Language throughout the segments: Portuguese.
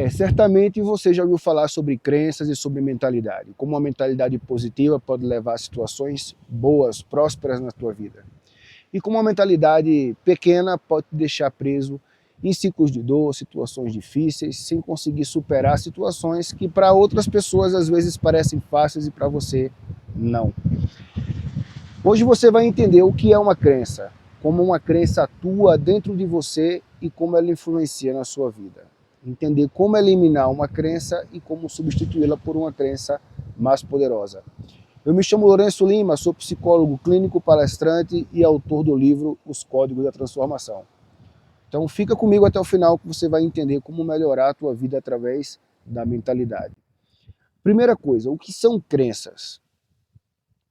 Certamente você já ouviu falar sobre crenças e sobre mentalidade. Como uma mentalidade positiva pode levar a situações boas, prósperas na tua vida. E como uma mentalidade pequena pode te deixar preso em ciclos de dor, situações difíceis, sem conseguir superar situações que para outras pessoas às vezes parecem fáceis e para você não. Hoje você vai entender o que é uma crença, como uma crença atua dentro de você e como ela influencia na sua vida. Entender como eliminar uma crença e como substituí-la por uma crença mais poderosa. Eu me chamo Lourenço Lima, sou psicólogo clínico, palestrante e autor do livro Os Códigos da Transformação. Então fica comigo até o final que você vai entender como melhorar a tua vida através da mentalidade. Primeira coisa, o que são crenças?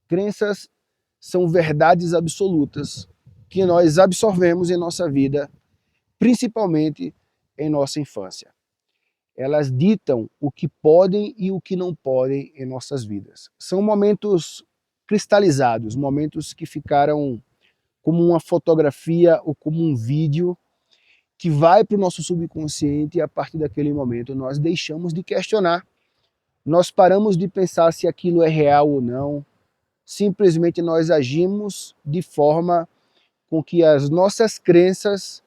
Crenças são verdades absolutas que nós absorvemos em nossa vida, principalmente em nossa infância. Elas ditam o que podem e o que não podem em nossas vidas. São momentos cristalizados, momentos que ficaram como uma fotografia ou como um vídeo que vai para o nosso subconsciente e a partir daquele momento nós deixamos de questionar, nós paramos de pensar se aquilo é real ou não, simplesmente nós agimos de forma com que as nossas crenças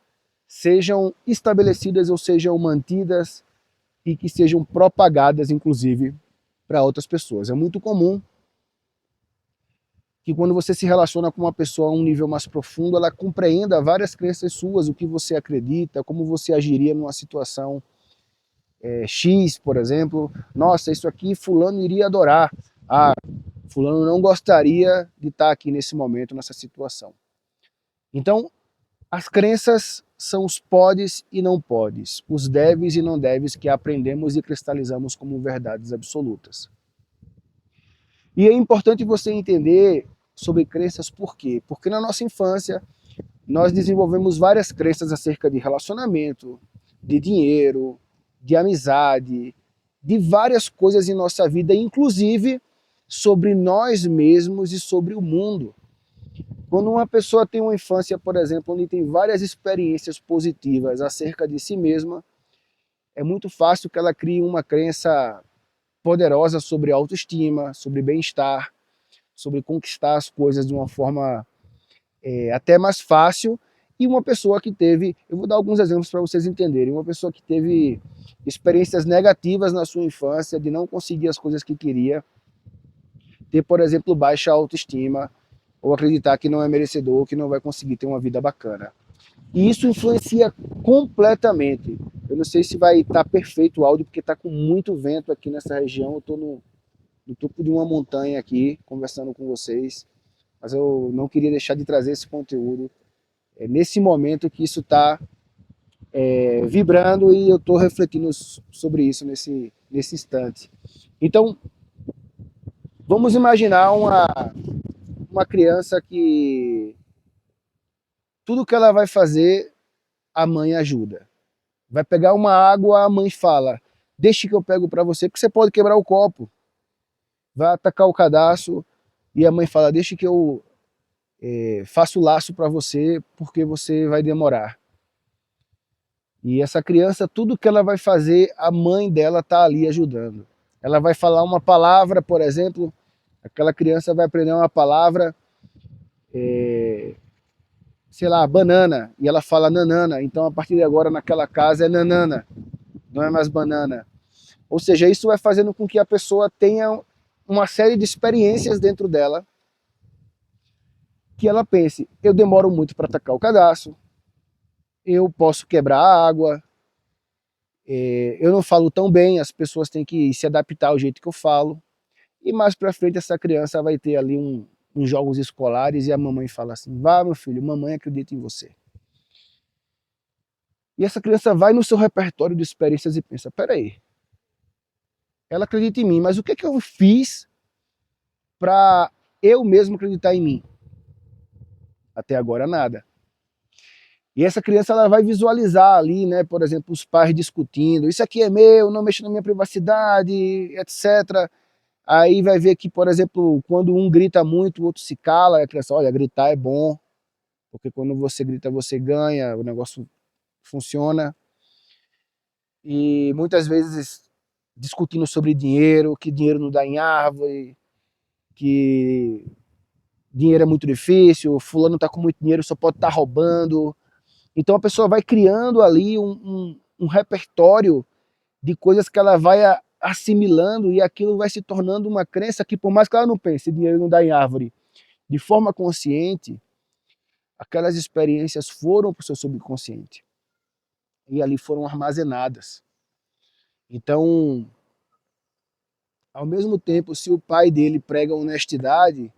sejam estabelecidas ou sejam mantidas e que sejam propagadas, inclusive, para outras pessoas. É muito comum que quando você se relaciona com uma pessoa a um nível mais profundo, ela compreenda várias crenças suas, o que você acredita, como você agiria numa situação X, por exemplo. Nossa, isso aqui fulano iria adorar. Ah, fulano não gostaria de estar aqui nesse momento, nessa situação. Então, as crenças são os podes e não podes, os deves e não deves que aprendemos e cristalizamos como verdades absolutas. E é importante você entender sobre crenças por quê? Porque na nossa infância nós desenvolvemos várias crenças acerca de relacionamento, de dinheiro, de amizade, de várias coisas em nossa vida, inclusive sobre nós mesmos e sobre o mundo. Quando uma pessoa tem uma infância, por exemplo, onde tem várias experiências positivas acerca de si mesma, é muito fácil que ela crie uma crença poderosa sobre autoestima, sobre bem-estar, sobre conquistar as coisas de uma forma até mais fácil. E uma pessoa que teve, eu vou dar alguns exemplos para vocês entenderem, uma pessoa que teve experiências negativas na sua infância, de não conseguir as coisas que queria, ter, por exemplo, baixa autoestima, ou acreditar que não é merecedor, que não vai conseguir ter uma vida bacana. E isso influencia completamente. Eu não sei se vai estar perfeito o áudio, porque está com muito vento aqui nessa região. Eu estou no topo de uma montanha aqui, conversando com vocês. Mas eu não queria deixar de trazer esse conteúdo. É nesse momento que isso está vibrando e eu estou refletindo sobre isso nesse instante. Então, vamos imaginar uma criança que tudo que ela vai fazer, a mãe ajuda. Vai pegar uma água, a mãe fala, deixe que eu pego para você, porque você pode quebrar o copo. Vai atacar o cadastro e a mãe fala, deixe que eu faço o laço para você, porque você vai demorar. E essa criança, tudo que ela vai fazer, a mãe dela está ali ajudando. Ela vai falar uma palavra, por exemplo, aquela criança vai aprender uma palavra, sei lá, banana, e ela fala nanana, então a partir de agora naquela casa é nanana, não é mais banana. Ou seja, isso vai fazendo com que a pessoa tenha uma série de experiências dentro dela, que ela pense, eu demoro muito para atacar o cadastro, eu posso quebrar a água, eu não falo tão bem, as pessoas têm que se adaptar ao jeito que eu falo. E mais para frente essa criança vai ter ali uns jogos escolares e a mamãe fala assim, vá meu filho, mamãe acredita em você. E essa criança vai no seu repertório de experiências e pensa, peraí, ela acredita em mim, mas o que é que eu fiz para eu mesmo acreditar em mim? Até agora nada. E essa criança ela vai visualizar ali, né, por exemplo, os pais discutindo, isso aqui é meu, não mexa na minha privacidade, etc. Aí vai ver que, por exemplo, quando um grita muito, o outro se cala, a criança, olha, gritar é bom, porque quando você grita você ganha, o negócio funciona. e muitas vezes discutindo sobre dinheiro, que dinheiro não dá em árvore, que dinheiro é muito difícil, fulano está com muito dinheiro, só pode estar roubando. Então a pessoa vai criando ali um repertório de coisas que ela vai assimilando e aquilo vai se tornando uma crença que, por mais que ela não pense, dinheiro não dá em árvore, de forma consciente, aquelas experiências foram para o seu subconsciente e ali foram armazenadas. Então, ao mesmo tempo, se o pai dele prega honestidade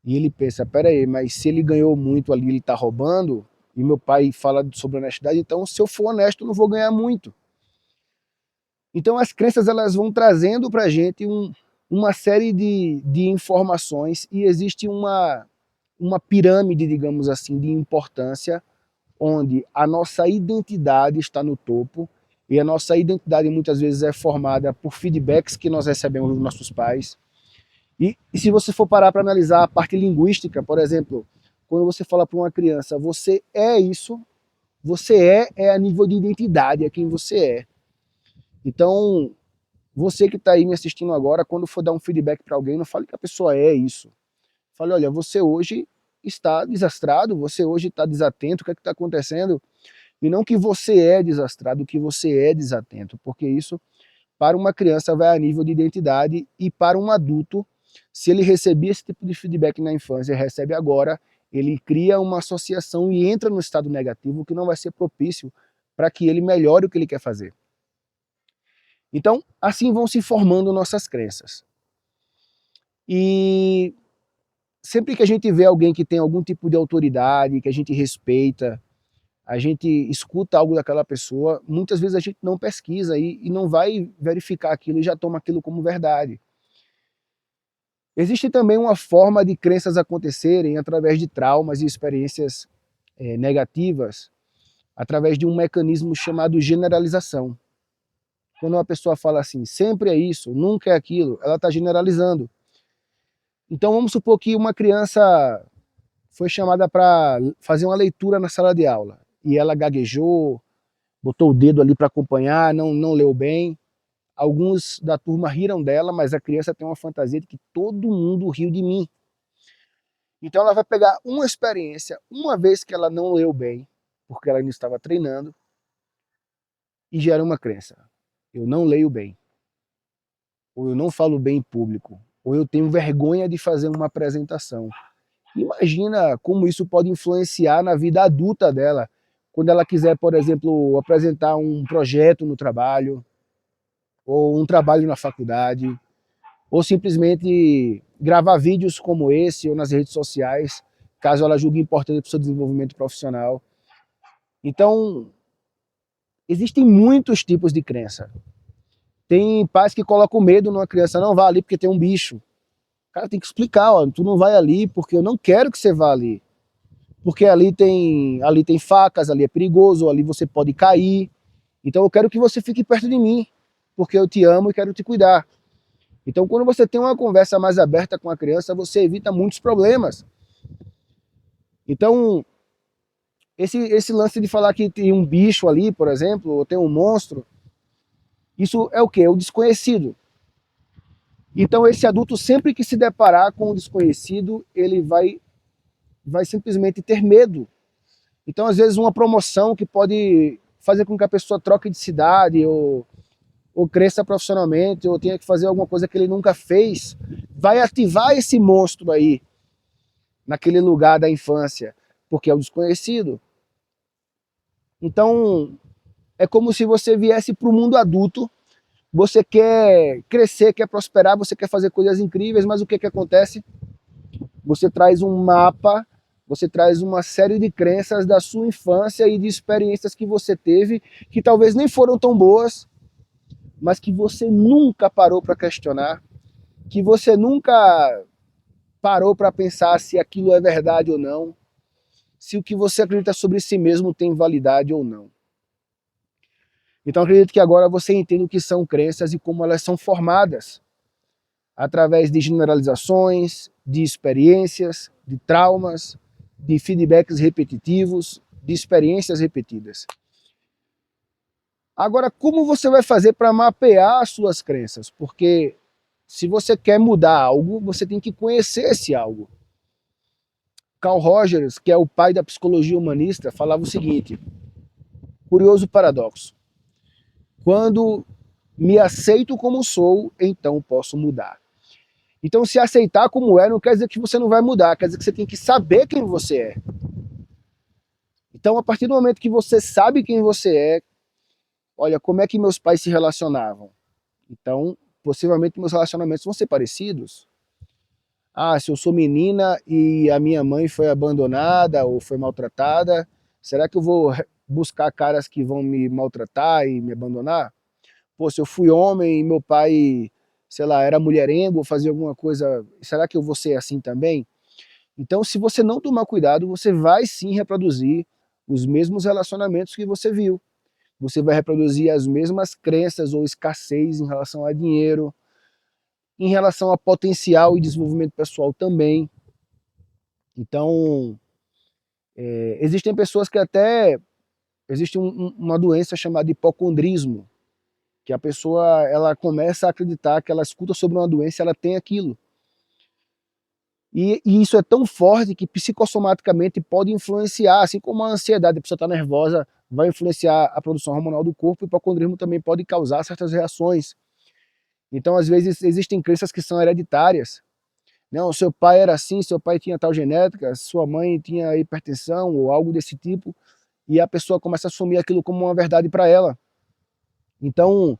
e ele pensa, peraí, mas se ele ganhou muito ali, ele está roubando, e meu pai fala sobre honestidade, então se eu for honesto, eu não vou ganhar muito. Então as crenças elas vão trazendo para a gente uma série de informações e existe uma pirâmide, digamos assim, de importância, onde a nossa identidade está no topo, e a nossa identidade muitas vezes é formada por feedbacks que nós recebemos dos nossos pais. E se você for parar para analisar a parte linguística, por exemplo, quando você fala para uma criança, você é isso, você é a nível de identidade, é quem você é. Então, você que está aí me assistindo agora, quando for dar um feedback para alguém, não fale que a pessoa é isso. Fale, olha, você hoje está desastrado, você hoje está desatento, o que é que está acontecendo? E não que você é desastrado, que você é desatento, porque isso, para uma criança, vai a nível de identidade, e para um adulto, se ele recebia esse tipo de feedback na infância e recebe agora, ele cria uma associação e entra no estado negativo que não vai ser propício para que ele melhore o que ele quer fazer. Então, assim vão se formando nossas crenças. E sempre que a gente vê alguém que tem algum tipo de autoridade, que a gente respeita, a gente escuta algo daquela pessoa, muitas vezes a gente não pesquisa e não vai verificar aquilo e já toma aquilo como verdade. Existe também uma forma de crenças acontecerem através de traumas e experiências negativas, através de um mecanismo chamado generalização. Quando uma pessoa fala assim, sempre é isso, nunca é aquilo, ela está generalizando. Então vamos supor que uma criança foi chamada para fazer uma leitura na sala de aula e ela gaguejou, botou o dedo ali para acompanhar, não leu bem. Alguns da turma riram dela, mas a criança tem uma fantasia de que todo mundo riu de mim. Então ela vai pegar uma experiência, uma vez que ela não leu bem, porque ela ainda estava treinando, e gera uma crença. Eu não leio bem, ou eu não falo bem em público, ou eu tenho vergonha de fazer uma apresentação. Imagina como isso pode influenciar na vida adulta dela, quando ela quiser, por exemplo, apresentar um projeto no trabalho, ou um trabalho na faculdade, ou simplesmente gravar vídeos como esse, ou nas redes sociais, caso ela julgue importante para o seu desenvolvimento profissional. Então, existem muitos tipos de crença. Tem pais que colocam medo numa criança, não vá ali porque tem um bicho. Cara, tem que explicar, ó, tu não vai ali porque eu não quero que você vá ali. Porque ali tem facas, ali é perigoso, ali você pode cair. Então eu quero que você fique perto de mim, porque eu te amo e quero te cuidar. Então quando você tem uma conversa mais aberta com a criança, você evita muitos problemas. Então, esse lance de falar que tem um bicho ali, por exemplo, ou tem um monstro, isso é o quê? É o desconhecido. Então esse adulto, sempre que se deparar com o desconhecido, ele vai simplesmente ter medo. Então, às vezes, uma promoção que pode fazer com que a pessoa troque de cidade, ou cresça profissionalmente, ou tenha que fazer alguma coisa que ele nunca fez, vai ativar esse monstro aí, naquele lugar da infância, porque é o desconhecido. Então, é como se você viesse para o mundo adulto, você quer crescer, quer prosperar, você quer fazer coisas incríveis, mas o que acontece? Você traz um mapa, você traz uma série de crenças da sua infância e de experiências que você teve, que talvez nem foram tão boas, mas que você nunca parou para questionar, que você nunca parou para pensar se aquilo é verdade ou não, se o que você acredita sobre si mesmo tem validade ou não. Então acredito que agora você entende o que são crenças e como elas são formadas, através de generalizações, de experiências, de traumas, de feedbacks repetitivos, de experiências repetidas. Agora, como você vai fazer para mapear as suas crenças? Porque se você quer mudar algo, você tem que conhecer esse algo. Carl Rogers, que é o pai da psicologia humanista, falava o seguinte: curioso paradoxo. Quando me aceito como sou, então posso mudar. Então, se aceitar como é, não quer dizer que você não vai mudar, quer dizer que você tem que saber quem você é. Então, a partir do momento que você sabe quem você é, olha, como é que meus pais se relacionavam? Então, possivelmente meus relacionamentos vão ser parecidos. Ah, se eu sou menina e a minha mãe foi abandonada ou foi maltratada, será que eu vou buscar caras que vão me maltratar e me abandonar? Pô, se eu fui homem e meu pai, sei lá, era mulherengo ou fazia alguma coisa, será que eu vou ser assim também? Então, se você não tomar cuidado, você vai sim reproduzir os mesmos relacionamentos que você viu. Você vai reproduzir as mesmas crenças ou escassez em relação a dinheiro, em relação a potencial e desenvolvimento pessoal também. Então, existem pessoas que até... Existe uma doença chamada hipocondrismo, que a pessoa ela começa a acreditar que ela escuta sobre uma doença, ela tem aquilo. E isso é tão forte que psicossomaticamente pode influenciar, assim como a ansiedade, a pessoa está nervosa, vai influenciar a produção hormonal do corpo, o hipocondrismo também pode causar certas reações. Então, às vezes, existem crenças que são hereditárias. Não, seu pai era assim, seu pai tinha tal genética, sua mãe tinha hipertensão ou algo desse tipo, e a pessoa começa a assumir aquilo como uma verdade para ela. Então,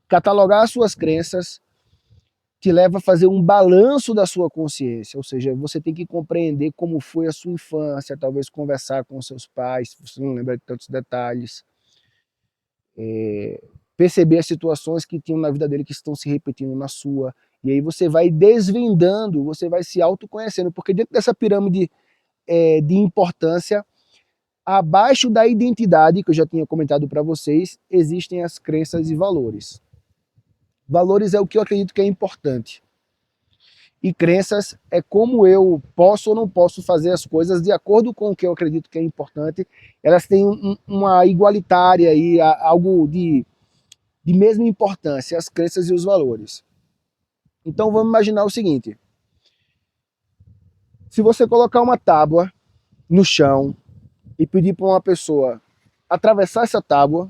catalogar as suas crenças te leva a fazer um balanço da sua consciência, ou seja, você tem que compreender como foi a sua infância, talvez conversar com seus pais, se você não lembra de tantos detalhes, perceber as situações que tinham na vida dele que estão se repetindo na sua, e aí você vai desvendando, você vai se autoconhecendo, porque dentro dessa pirâmide de importância, abaixo da identidade, que eu já tinha comentado para vocês, existem as crenças e valores. Valores é o que eu acredito que é importante. E crenças é como eu posso ou não posso fazer as coisas de acordo com o que eu acredito que é importante. Elas têm uma igualitária e algo de mesma importância, as crenças e os valores. Então vamos imaginar o seguinte: se você colocar uma tábua no chão e pedir para uma pessoa atravessar essa tábua,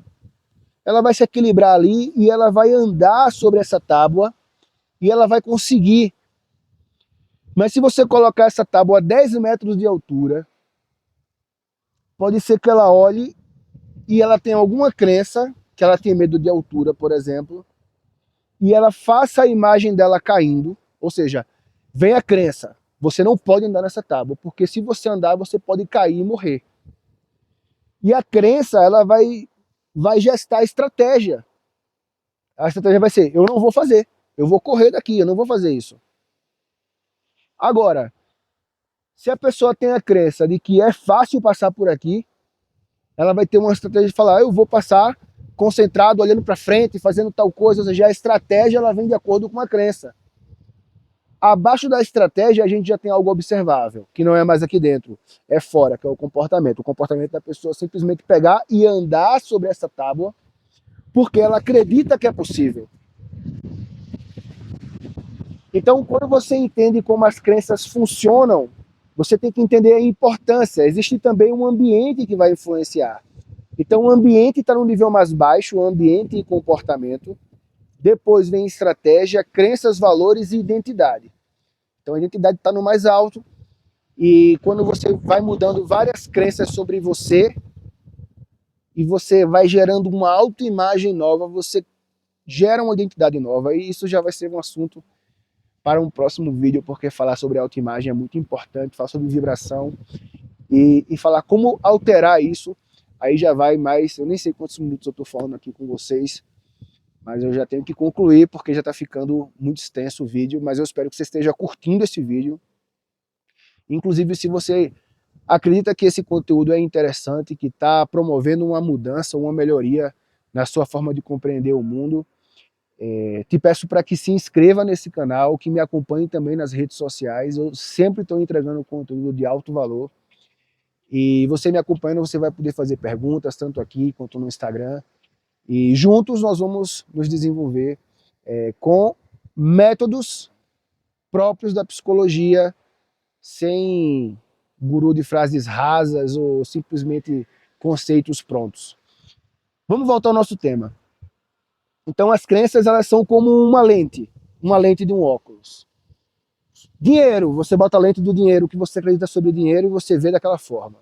ela vai se equilibrar ali e ela vai andar sobre essa tábua e ela vai conseguir. Mas se você colocar essa tábua a 10 metros de altura, pode ser que ela olhe e ela tenha alguma crença, que ela tem medo de altura, por exemplo, e ela faça a imagem dela caindo, ou seja, vem a crença, você não pode andar nessa tábua, porque se você andar, você pode cair e morrer. E a crença, ela vai gestar a estratégia. A estratégia vai ser, eu não vou fazer, eu vou correr daqui, eu não vou fazer isso. Agora, se a pessoa tem a crença de que é fácil passar por aqui, ela vai ter uma estratégia de falar, eu vou passar concentrado, olhando para frente, fazendo tal coisa, ou seja, a estratégia ela vem de acordo com a crença. Abaixo da estratégia a gente já tem algo observável, que não é mais aqui dentro, é fora, que é o comportamento. O comportamento da pessoa simplesmente pegar e andar sobre essa tábua, porque ela acredita que é possível. Então, quando você entende como as crenças funcionam, você tem que entender a importância. Existe também um ambiente que vai influenciar. Então, o ambiente está no nível mais baixo, o ambiente e comportamento. Depois vem estratégia, crenças, valores e identidade. Então, a identidade está no mais alto. E quando você vai mudando várias crenças sobre você, e você vai gerando uma autoimagem nova, você gera uma identidade nova. E isso já vai ser um assunto para um próximo vídeo, porque falar sobre autoimagem é muito importante, falar sobre vibração e falar como alterar isso. Aí já vai mais, eu nem sei quantos minutos eu estou falando aqui com vocês, mas eu já tenho que concluir porque já está ficando muito extenso o vídeo, mas eu espero que você esteja curtindo esse vídeo. Inclusive, se você acredita que esse conteúdo é interessante, que está promovendo uma mudança, uma melhoria na sua forma de compreender o mundo, te peço para que se inscreva nesse canal, que me acompanhe também nas redes sociais. Eu sempre estou entregando conteúdo de alto valor. E você me acompanhando, você vai poder fazer perguntas, tanto aqui quanto no Instagram. E juntos nós vamos nos desenvolver com métodos próprios da psicologia, sem guru de frases rasas ou simplesmente conceitos prontos. Vamos voltar ao nosso tema. Então as crenças, elas são como uma lente de um óculos. Dinheiro, você bota a lente do dinheiro, o que você acredita sobre dinheiro e você vê daquela forma.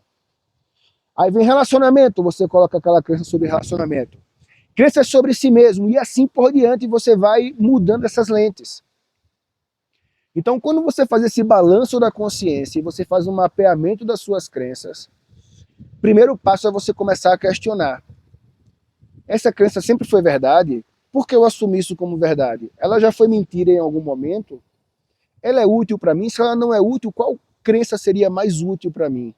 Aí vem relacionamento, você coloca aquela crença sobre relacionamento. Crenças sobre si mesmo e assim por diante você vai mudando essas lentes. Então quando você faz esse balanço da consciência e você faz um mapeamento das suas crenças, o primeiro passo é você começar a questionar. Essa crença sempre foi verdade? Por que eu assumi isso como verdade? Ela já foi mentira em algum momento? Ela é útil para mim? Se ela não é útil, qual crença seria mais útil para mim?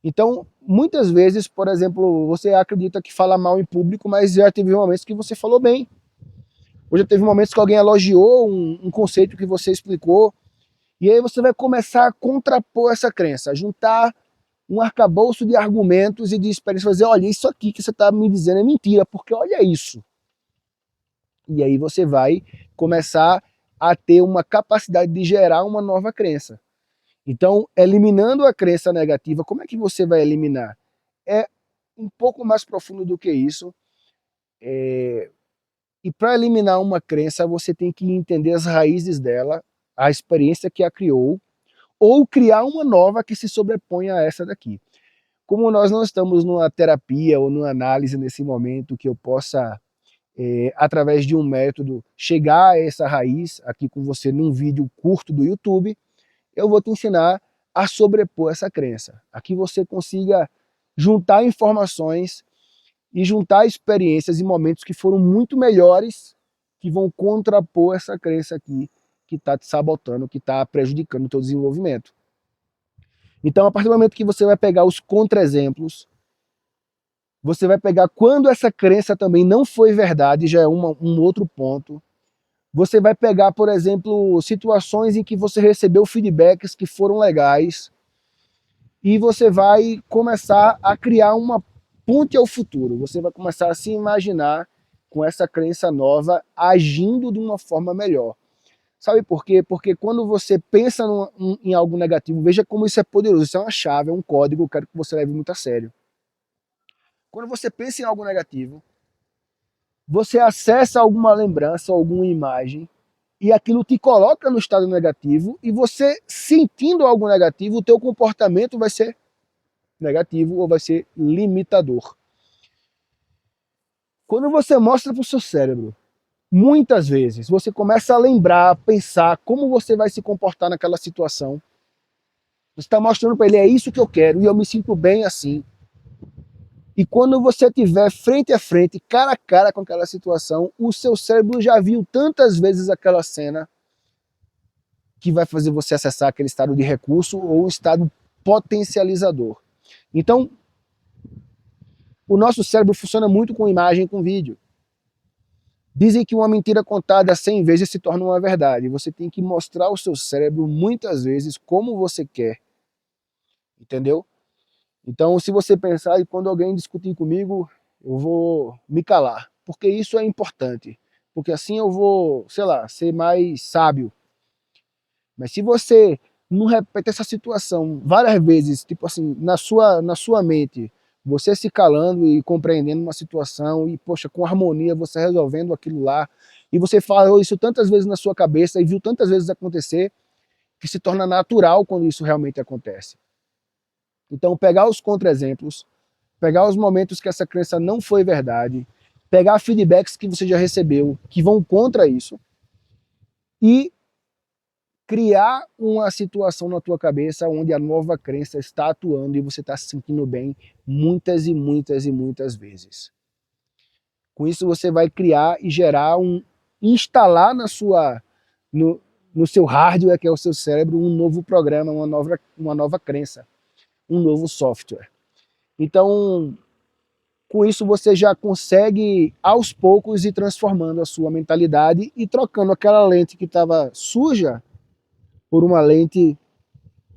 Então, muitas vezes, por exemplo, você acredita que fala mal em público, mas já teve momentos que você falou bem. Ou já teve momentos que alguém elogiou um conceito que você explicou. E aí você vai começar a contrapor essa crença, a juntar um arcabouço de argumentos e de experiências, dizer, olha, isso aqui que você está me dizendo é mentira, porque olha isso. E aí você vai começar a ter uma capacidade de gerar uma nova crença. Então, eliminando a crença negativa, como é que você vai eliminar? É um pouco mais profundo do que isso. E para eliminar uma crença, você tem que entender as raízes dela, a experiência que a criou, ou criar uma nova que se sobreponha a essa daqui. Como nós não estamos numa terapia ou numa análise nesse momento que eu possa, através de um método, chegar a essa raiz aqui com você num vídeo curto do YouTube, eu vou te ensinar a sobrepor essa crença. Aqui você consiga juntar informações e juntar experiências e momentos que foram muito melhores, que vão contrapor essa crença aqui, que está te sabotando, que está prejudicando o teu desenvolvimento. Então, a partir do momento que você vai pegar os contra-exemplos, você vai pegar quando essa crença também não foi verdade, já é um outro ponto. Você vai pegar, por exemplo, situações em que você recebeu feedbacks que foram legais e você vai começar a criar uma ponte ao futuro. Você vai começar a se imaginar com essa crença nova agindo de uma forma melhor. Sabe por quê? Porque quando você pensa em algo negativo, veja como isso é poderoso. Isso é uma chave, é um código, eu quero que você leve muito a sério. Quando você pensa em algo negativo, você acessa alguma lembrança, alguma imagem, e aquilo te coloca no estado negativo, e você sentindo algo negativo, o teu comportamento vai ser negativo ou vai ser limitador. Quando você mostra para o seu cérebro, muitas vezes, você começa a lembrar, a pensar como você vai se comportar naquela situação. Você está mostrando para ele, é isso que eu quero, e eu me sinto bem assim. E quando você estiver frente a frente, cara a cara com aquela situação, o seu cérebro já viu tantas vezes aquela cena que vai fazer você acessar aquele estado de recurso ou um estado potencializador. Então, o nosso cérebro funciona muito com imagem e com vídeo. Dizem que uma mentira contada 100 vezes se torna uma verdade. Você tem que mostrar ao seu cérebro muitas vezes como você quer. Entendeu? Então, se você pensar, e quando alguém discutir comigo, eu vou me calar. Porque isso é importante. Porque assim eu vou, sei lá, ser mais sábio. Mas se você não repete essa situação várias vezes, tipo assim, na sua mente, você se calando e compreendendo uma situação e, poxa, com harmonia, você resolvendo aquilo lá, e você falou isso tantas vezes na sua cabeça e viu tantas vezes acontecer, que se torna natural quando isso realmente acontece. Então, pegar os contra-exemplos, pegar os momentos que essa crença não foi verdade, pegar feedbacks que você já recebeu, que vão contra isso, e criar uma situação na tua cabeça onde a nova crença está atuando e você está se sentindo bem muitas e muitas e muitas vezes. Com isso você vai criar e gerar instalar no seu hardware, que é o seu cérebro, um novo programa, uma nova crença, um novo software. Então, com isso você já consegue aos poucos ir transformando a sua mentalidade e trocando aquela lente que estava suja por uma lente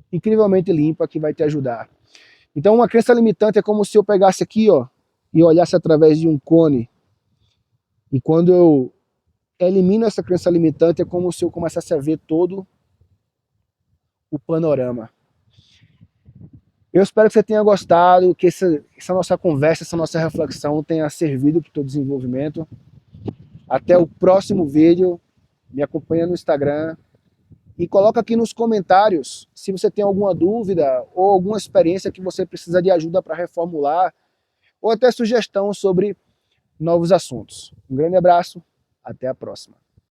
incrivelmente limpa que vai te ajudar. Então uma crença limitante é como se eu pegasse aqui, ó, e olhasse através de um cone E quando eu elimino essa crença limitante, é como se eu começasse a ver todo o panorama. Eu espero que você tenha gostado, que essa nossa conversa, essa nossa reflexão tenha servido para o teu desenvolvimento. Até o próximo vídeo. Me acompanha no Instagram. E coloca aqui nos comentários se você tem alguma dúvida ou alguma experiência que você precisa de ajuda para reformular, ou até sugestão sobre novos assuntos. Um grande abraço, até a próxima.